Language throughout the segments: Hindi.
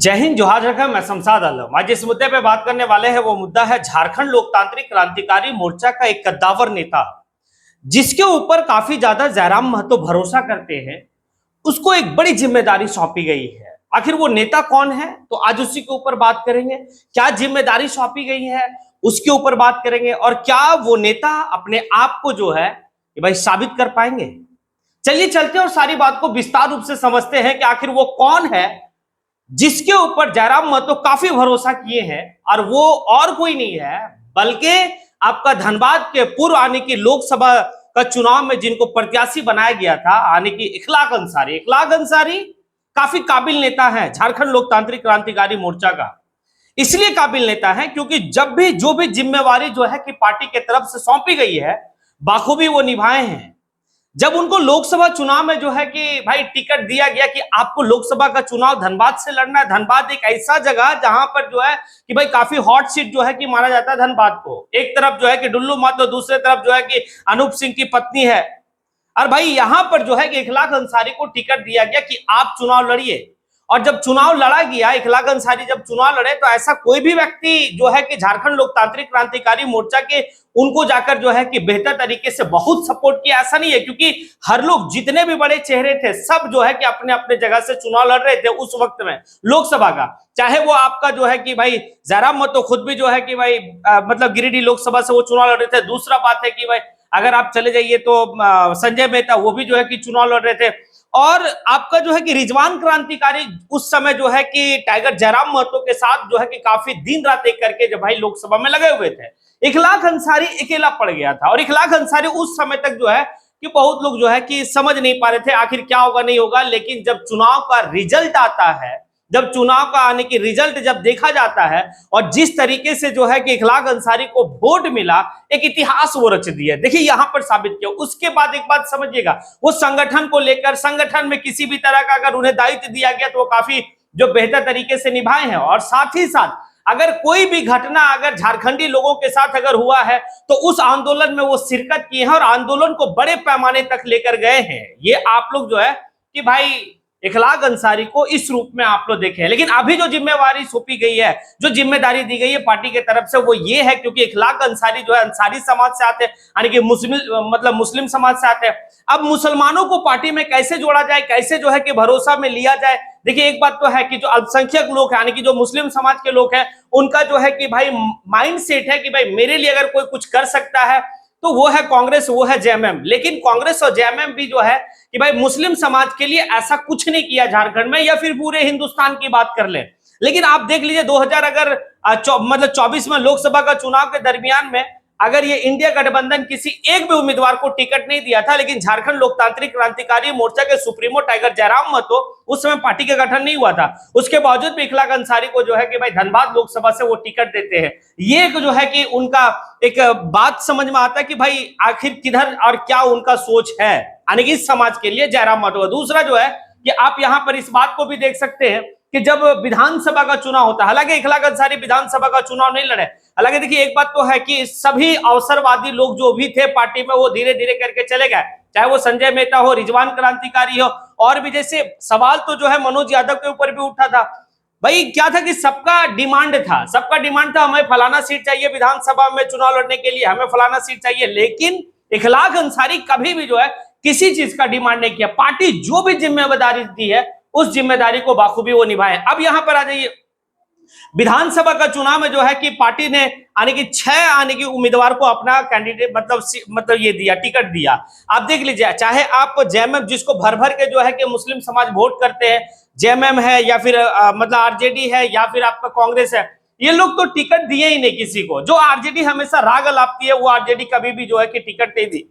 जय हिंद, जोहार जगह। मैं शमशाद आलम। आज जिस मुद्दे पे बात करने वाले हैं वो मुद्दा है झारखंड लोकतांत्रिक क्रांतिकारी मोर्चा का एक कद्दावर नेता जिसके ऊपर काफी ज्यादा जयराम महतो भरोसा करते हैं। उसको एक बड़ी जिम्मेदारी सौंपी गई है। आखिर वो नेता कौन है, तो आज उसी के ऊपर बात करेंगे। क्या जिम्मेदारी सौंपी गई है उसके ऊपर बात करेंगे, और क्या वो नेता अपने आप को जो है कि भाई साबित कर पाएंगे। चलिए चलते हैं और सारी बात को विस्तार रूप से समझते हैं कि आखिर वो कौन है जिसके ऊपर जयराम महतो काफी भरोसा किए हैं। और वो और कोई नहीं है बल्कि आपका धनबाद के पूर्व आने की लोकसभा का चुनाव में जिनको प्रत्याशी बनाया गया था, आने की इखलाक अंसारी। इखलाक अंसारी काफी काबिल नेता है झारखंड लोकतांत्रिक क्रांतिकारी मोर्चा का। इसलिए काबिल नेता है क्योंकि जब भी जो भी जिम्मेवारी जो है कि पार्टी के तरफ से सौंपी गई है बाखूबी वो निभाए हैं। जब उनको लोकसभा चुनाव में जो है कि भाई टिकट दिया गया कि आपको लोकसभा का चुनाव धनबाद से लड़ना है। धनबाद एक ऐसा जगह जहां पर जो है कि भाई काफी हॉट सीट जो है कि माना जाता है धनबाद को। एक तरफ जो है कि डुल्लू महतो, दूसरे तरफ जो है कि अनूप सिंह की पत्नी है। और भाई यहां पर जो है कि इखलाक अंसारी को टिकट दिया गया कि आप चुनाव लड़िए। और जब चुनाव लड़ा गया, इखलाक अंसारी जब चुनाव लड़े, तो ऐसा कोई भी व्यक्ति जो है कि झारखंड लोकतांत्रिक क्रांतिकारी मोर्चा के उनको जाकर जो है कि बेहतर तरीके से बहुत सपोर्ट किया, ऐसा नहीं है। क्योंकि हर लोग जितने भी बड़े चेहरे थे सब जो है कि अपने अपने जगह से चुनाव लड़ रहे थे उस वक्त में लोकसभा का। चाहे वो आपका जो है कि भाई जयराम महतो खुद भी जो है कि भाई मतलब गिरिडीह लोकसभा से वो चुनाव लड़ रहे थे। दूसरा बात है कि भाई अगर आप चले जाइए तो संजय मेहता, वो भी जो है कि चुनाव लड़ रहे थे। और आपका जो है कि रिजवान क्रांतिकारी उस समय जो है कि टाइगर जयराम महतो के साथ जो है कि काफी दिन रात एक करके जब भाई लोकसभा में लगे हुए थे। इखलाक अंसारी अकेला पड़ गया था। और इखलाक अंसारी उस समय तक जो है कि बहुत लोग जो है कि समझ नहीं पा रहे थे आखिर क्या होगा नहीं होगा। लेकिन जब चुनाव का रिजल्ट आता है, जब चुनाव का आने की रिजल्ट जब देखा जाता है और जिस तरीके से जो है कि इखलाक अंसारी को वोट मिला, एक इतिहास वो रच दिया। देखिए यहां पर साबित किया। उसके बाद एक बात समझिएगा, वो संगठन को लेकर, संगठन में किसी भी तरह का अगर उन्हें दायित्व दिया गया तो वो काफी जो बेहतर तरीके से निभाए हैं। और साथ ही साथ अगर कोई भी घटना अगर झारखंडी लोगों के साथ अगर हुआ है तो उस आंदोलन में वो शिरकत किए हैं और आंदोलन को बड़े पैमाने तक लेकर गए हैं। ये आप लोग जो है कि भाई इखलाक अंसारी को इस रूप में आप लोग देखे हैं। लेकिन अभी जो जिम्मेवारी सौंपी गई है, जो जिम्मेदारी दी गई है पार्टी के तरफ से, वो ये है क्योंकि इखलाक अंसारी जो है अंसारी समाज से आते हैं, यानी कि मुस्लिम समाज से आते हैं। अब मुसलमानों को पार्टी में कैसे जोड़ा जाए, कैसे जो है कि भरोसा में लिया जाए। देखिए एक बात तो है कि जो अल्पसंख्यक लोग हैं, यानी कि जो मुस्लिम समाज के लोग हैं, उनका जो है कि भाई माइंड सेट है कि भाई मेरे लिए अगर कोई कुछ कर सकता है तो वो है कांग्रेस, वो है जेएमएम। लेकिन कांग्रेस और जेएमएम भी जो है कि भाई मुस्लिम समाज के लिए ऐसा कुछ नहीं किया झारखंड में, या फिर पूरे हिंदुस्तान की बात कर ले। लेकिन आप देख लीजिए 2000 अगर 24 में लोकसभा का चुनाव के दरमियान में अगर ये इंडिया गठबंधन किसी एक भी उम्मीदवार को टिकट नहीं दिया था, लेकिन झारखंड लोकतांत्रिक क्रांतिकारी मोर्चा के सुप्रीमो टाइगर जयराम महतो, उस समय पार्टी का गठन नहीं हुआ था, उसके बावजूद भी इखलाक अंसारी को जो है कि भाई धनबाद लोकसभा से वो टिकट देते हैं। ये जो है कि उनका एक बात समझ में आता है कि भाई आखिर किधर और क्या उनका सोच है, यानी कि इस समाज के लिए जयराम महतो। दूसरा जो है कि आप यहां पर इस बात को भी देख सकते हैं कि जब विधानसभा का चुनाव होता है, हालांकि इखलाक अंसारी विधानसभा का चुनाव नहीं लड़े। हालांकि देखिए एक बात तो है कि सभी अवसरवादी लोग जो भी थे पार्टी में वो धीरे धीरे करके चले गए, चाहे वो संजय मेहता हो, रिजवान क्रांतिकारी हो, और भी जैसे सवाल तो जो है मनोज यादव के ऊपर भी उठा था। भाई क्या था कि सबका डिमांड था, हमें फलाना सीट चाहिए विधानसभा में चुनाव लड़ने के लिए, हमें फलाना सीट चाहिए। लेकिन इखलाक अंसारी कभी भी जो है किसी चीज का डिमांड नहीं किया। पार्टी जो भी जिम्मेदारी दी है उस जिम्मेदारी को बाखूबी वो निभाए। अब यहां पर आ जाइए, विधानसभा का चुनाव में जो है कि पार्टी ने आने की 6 आने की उम्मीदवार को अपना कैंडिडेट मतलब ये दिया, टिकट दिया। आप देख लीजिए, चाहे आप जेएमएम जिसको भर भर के जो है कि मुस्लिम समाज वोट करते हैं, जेएमएम है या फिर मतलब आरजेडी है या फिर आपका कांग्रेस है, ये लोग तो टिकट दिए ही नहीं किसी को। जो आरजेडी हमेशा राग अलापती है वो आरजेडी कभी भी जो है कि टिकट नहीं दी।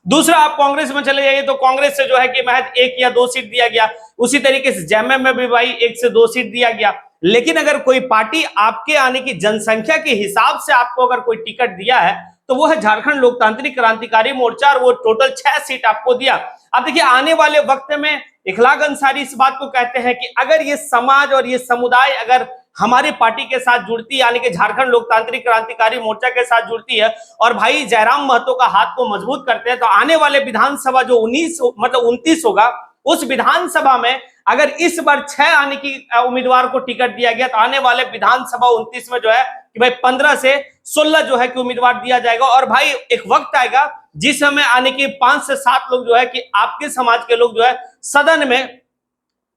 दूसरा आप कांग्रेस में चले जाइए तो कांग्रेस से जो है कि महज 1 या 2 सीट दिया गया। उसी तरीके से जेएमएम में भी भाई 1 से 2 सीट दिया गया। लेकिन अगर कोई पार्टी आपके आने की जनसंख्या के हिसाब से आपको अगर कोई टिकट दिया है तो वो है झारखंड लोकतांत्रिक क्रांतिकारी मोर्चा, और वो टोटल 6 सीट आपको दिया। अब देखिए आने वाले वक्त में इखलाक अंसारी इस बात को कहते हैं कि अगर ये समाज और ये समुदाय अगर हमारी पार्टी के साथ जुड़ती है, यानी कि झारखंड लोकतांत्रिक क्रांतिकारी मोर्चा के साथ जुड़ती है और भाई जयराम महतो का हाथ को मजबूत करते हैं, तो आने वाले विधानसभा जो 29 होगा उस विधानसभा में अगर इस बार 6 आने की उम्मीदवार को टिकट दिया गया तो आने वाले विधानसभा 29 में जो है कि भाई 15 से 16 जो है कि उम्मीदवार दिया जाएगा। और भाई एक वक्त आएगा जिस समय आने के 5 से 7 लोग जो है कि आपके समाज के लोग जो है सदन में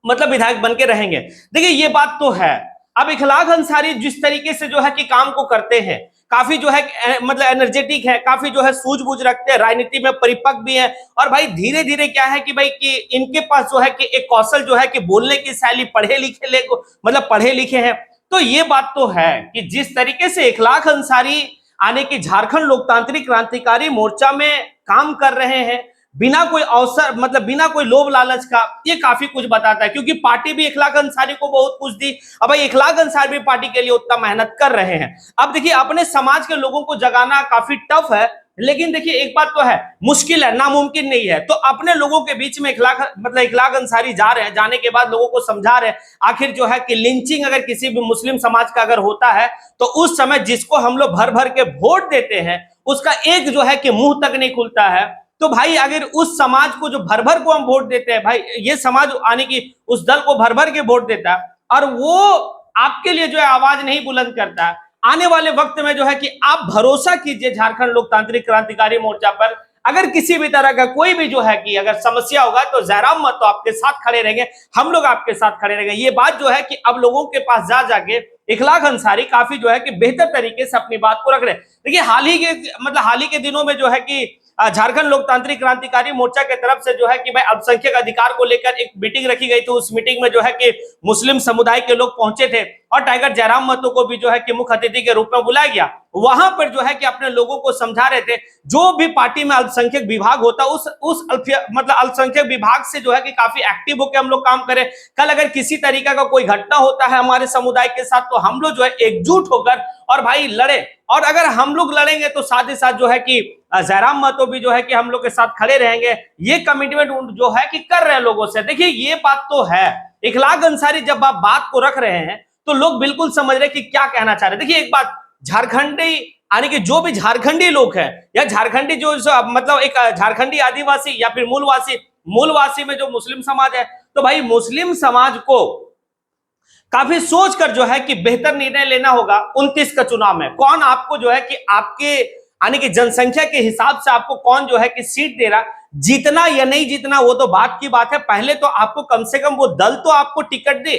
मतलब विधायक बन के रहेंगे। देखिए ये बात तो है। अब इखलाक अंसारी जिस तरीके से जो है कि काम को करते हैं, काफी जो है मतलब एनर्जेटिक है, काफी जो है सूझबूझ रखते हैं, राजनीति में परिपक्व भी है। और भाई धीरे धीरे क्या है कि भाई कि इनके पास जो है कि एक कौशल जो है कि बोलने की शैली, पढ़े लिखे मतलब पढ़े लिखे हैं। तो ये बात तो है कि जिस तरीके से इखलाक अंसारी आने की झारखंड लोकतांत्रिक क्रांतिकारी मोर्चा में काम कर रहे हैं बिना कोई अवसर मतलब बिना कोई लोभ लालच का, ये काफी कुछ बताता है। क्योंकि पार्टी भी इखलाक अंसारी को बहुत कुछ दी। अब भाई इखलाक अंसारी भी पार्टी के लिए उतना मेहनत कर रहे हैं। अब देखिए अपने समाज के लोगों को जगाना काफी टफ है, लेकिन देखिए एक बात तो है, मुश्किल है, नामुमकिन नहीं है। तो अपने लोगों के बीच में इखलाक अंसारी जा रहे हैं, जाने के बाद लोगों को समझा रहे हैं। आखिर जो है कि लिंचिंग अगर किसी भी मुस्लिम समाज का अगर होता है तो उस समय जिसको हम लोग भर भर के वोट देते हैं उसका एक जो है कि मुंह तक नहीं खुलता है। तो भाई अगर उस समाज को जो भर भर को हम वोट देते हैं, भाई ये समाज आने की उस दल को भर भर के वोट देता है और वो आपके लिए जो है आवाज नहीं बुलंद करता है, आने वाले वक्त में जो है कि आप भरोसा कीजिए झारखंड लोकतांत्रिक क्रांतिकारी मोर्चा पर। अगर किसी भी तरह का कोई भी जो है कि अगर समस्या होगा तो जयराम महतो आपके साथ खड़े रहेंगे, हम लोग आपके साथ खड़े रहेंगे। ये बात जो है कि अब लोगों के पास जा जाके इखलाक अंसारी काफी जो है कि बेहतर तरीके से अपनी बात को रख रहे हैं। देखिए हाल ही के दिनों में जो है कि झारखंड लोकतांत्रिक क्रांतिकारी मोर्चा के तरफ से जो है कि भाई अल्पसंख्यक अधिकार को लेकर एक मीटिंग रखी गई थी। उस मीटिंग में जो है कि मुस्लिम समुदाय के लोग पहुंचे थे और टाइगर जयराम महतो को भी जो है कि मुख्य अतिथि के रूप में बुलाया गया। वहां पर जो है कि अपने लोगों को समझा रहे थे, जो भी पार्टी में अल्पसंख्यक विभाग होता उस अल्पसंख्यक विभाग से जो है कि काफी एक्टिव होकर हम लोग काम करें। कल अगर किसी तरीका का कोई घटना होता है हमारे समुदाय के साथ तो हम लोग जो है एकजुट होकर और भाई लड़े। और अगर हम लोग लड़ेंगे तो साथ ही साथ जो है कि जयराम महतो भी जो है कि हम लोग के साथ खड़े रहेंगे। ये कमिटमेंट जो है कि कर रहे हैं लोगों से। देखिए ये बात तो है, इखलाक अंसारी जब आप बात को रख रहे हैं तो लोग बिल्कुल समझ रहे कि क्या कहना चाह रहे हैं। देखिए एक बात, झारखंडी यानी कि जो भी झारखंडी लोग हैं या झारखंडी जो मतलब एक झारखंडी आदिवासी या फिर मूलवासी में जो मुस्लिम समाज है, तो भाई मुस्लिम समाज को काफी सोचकर जो है कि बेहतर निर्णय लेना होगा 29 का चुनाव में। कौन आपको जो है कि आपके यानी कि जनसंख्या के हिसाब से आपको कौन जो है कि सीट दे रहा, जीतना या नहीं जीतना वो तो बात की बात है। पहले तो आपको कम से कम वो दल तो आपको टिकट दे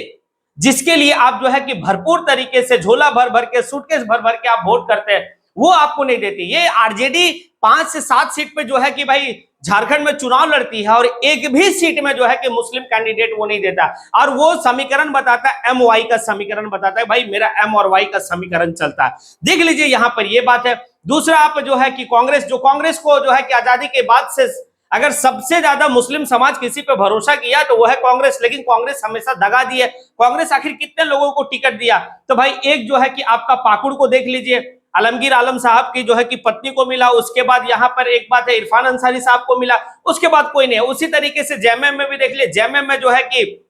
जिसके लिए आप जो है कि भरपूर तरीके से झोला भर भर के, सूटकेस भर भर के आप वोट करते हैं, वो आपको नहीं देती। ये आरजेडी 5 से 7 सीट पे जो है कि भाई झारखंड में चुनाव लड़ती है और एक भी सीट में जो है कि मुस्लिम कैंडिडेट वो नहीं देता। और वो समीकरण बताता है, MY का समीकरण बताता है, भाई मेरा M और Y का समीकरण चलता है। देख लीजिए यहां पर ये बात है। दूसरा आप जो है कि कांग्रेस को जो है कि आजादी के बाद से अगर सबसे ज्यादा मुस्लिम समाज किसी पे भरोसा किया तो वो है कांग्रेस। लेकिन कांग्रेस हमेशा दगा दी है। कांग्रेस आखिर कितने लोगों को टिकट दिया? तो भाई एक जो है कि आपका पाकुड़ को देख लीजिए, आलमगीर आलम साहब की जो है कि पत्नी को मिला। उसके बाद यहाँ पर एक बात है, इरफान अंसारी साहब को मिला। उसके बाद कोई नहीं है। उसी तरीके से जेएमएम में भी देख लिया, जेएमएम में जो है कि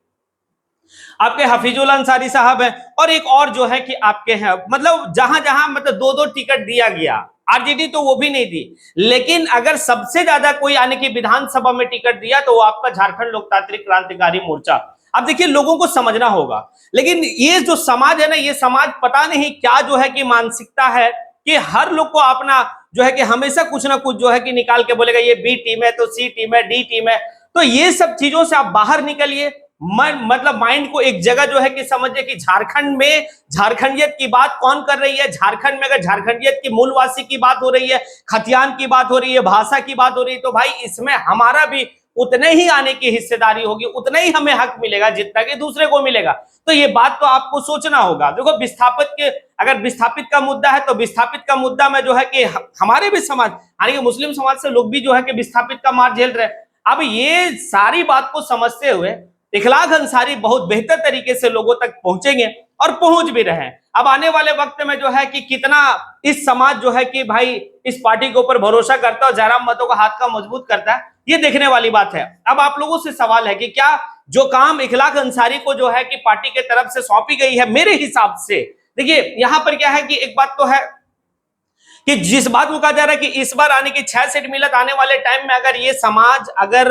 आपके हफीजुल अंसारी साहब हैं और एक और जो है कि आपके हैं, मतलब जहां जहां मतलब 2-2 टिकट दिया गया। आरजेडी तो वो भी नहीं दी। लेकिन अगर सबसे ज्यादा कोई आने की विधानसभा में टिकट दिया तो वो आपका झारखंड लोकतांत्रिक क्रांतिकारी मोर्चा। अब देखिए लोगों को समझना होगा, लेकिन ये जो समाज है ना, ये समाज पता नहीं क्या जो है कि मानसिकता है कि हर लोग को अपना जो है कि हमेशा कुछ ना कुछ जो है कि निकाल के बोलेगा ये बी टीम है तो सी टीम है, डी टीम है। तो ये सब चीजों से आप बाहर निकलिए। मतलब माइंड को एक जगह जो है कि समझिए कि झारखंड में झारखंडियत की बात कौन कर रही है। झारखंड में अगर झारखंडियत की मूलवासी की बात हो रही है, खतियान की बात हो रही है, भाषा की बात हो रही है, तो भाई इसमें हमारा भी उतने ही आने की हिस्सेदारी होगी, उतना ही हमें हक मिलेगा जितना कि दूसरे को मिलेगा। तो ये बात तो आपको सोचना होगा। देखो अगर विस्थापित का मुद्दा है तो विस्थापित का मुद्दा में जो है कि हमारे भी समाज यानी कि मुस्लिम समाज से लोग भी जो है कि विस्थापित का मार झेल रहे। अब ये सारी बात को समझते हुए इखलाक अंसारी बहुत बेहतर तरीके से लोगों तक पहुंचेंगे और पहुंच भी रहे। अब आने वाले वक्त में जो है कि कितना इस समाज जो है कि भाई इस पार्टी के ऊपर भरोसा करता है और जयराम महतो का हाथ का मजबूत करता है, ये देखने वाली बात है। अब आप लोगों से सवाल है कि क्या जो काम इखलाक अंसारी को जो है कि पार्टी के तरफ से सौंपी गई है, मेरे हिसाब से देखिए यहां पर क्या है कि एक बात तो है कि जिस बात को कहा जा रहा है कि इस बार आने की 6 सीट मिलत, आने वाले टाइम में अगर ये समाज अगर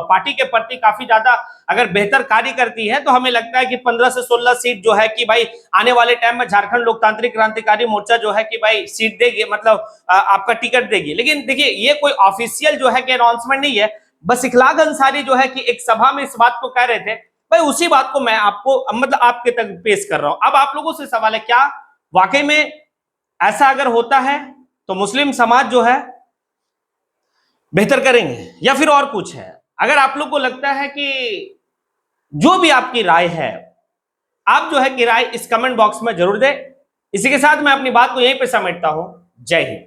पार्टी के प्रति काफी ज्यादा अगर बेहतर कार्य करती है तो हमें लगता है कि 15 से 16 सीट जो है कि भाई आने वाले टाइम में झारखंड लोकतांत्रिक क्रांतिकारी मोर्चा जो है कि भाई सीट देगी, मतलब आपका टिकट देगी। लेकिन देखिए ये कोई ऑफिशियल जो है कि अनाउंसमेंट नहीं है, बस इखलाक अंसारी जो है कि एक सभा में इस बात को कह रहे थे, भाई उसी बात को मैं आपको मतलब आपके तक पेश कर रहा हूं। अब आप लोगों से सवाल है, क्या वाकई में ऐसा अगर होता है तो मुस्लिम समाज जो है बेहतर करेंगे या फिर और कुछ है? अगर आप लोग को लगता है कि जो भी आपकी राय है, आप जो है कि राय इस कमेंट बॉक्स में जरूर दें। इसी के साथ मैं अपनी बात को यहीं पे समेटता हूं। जय हिंद।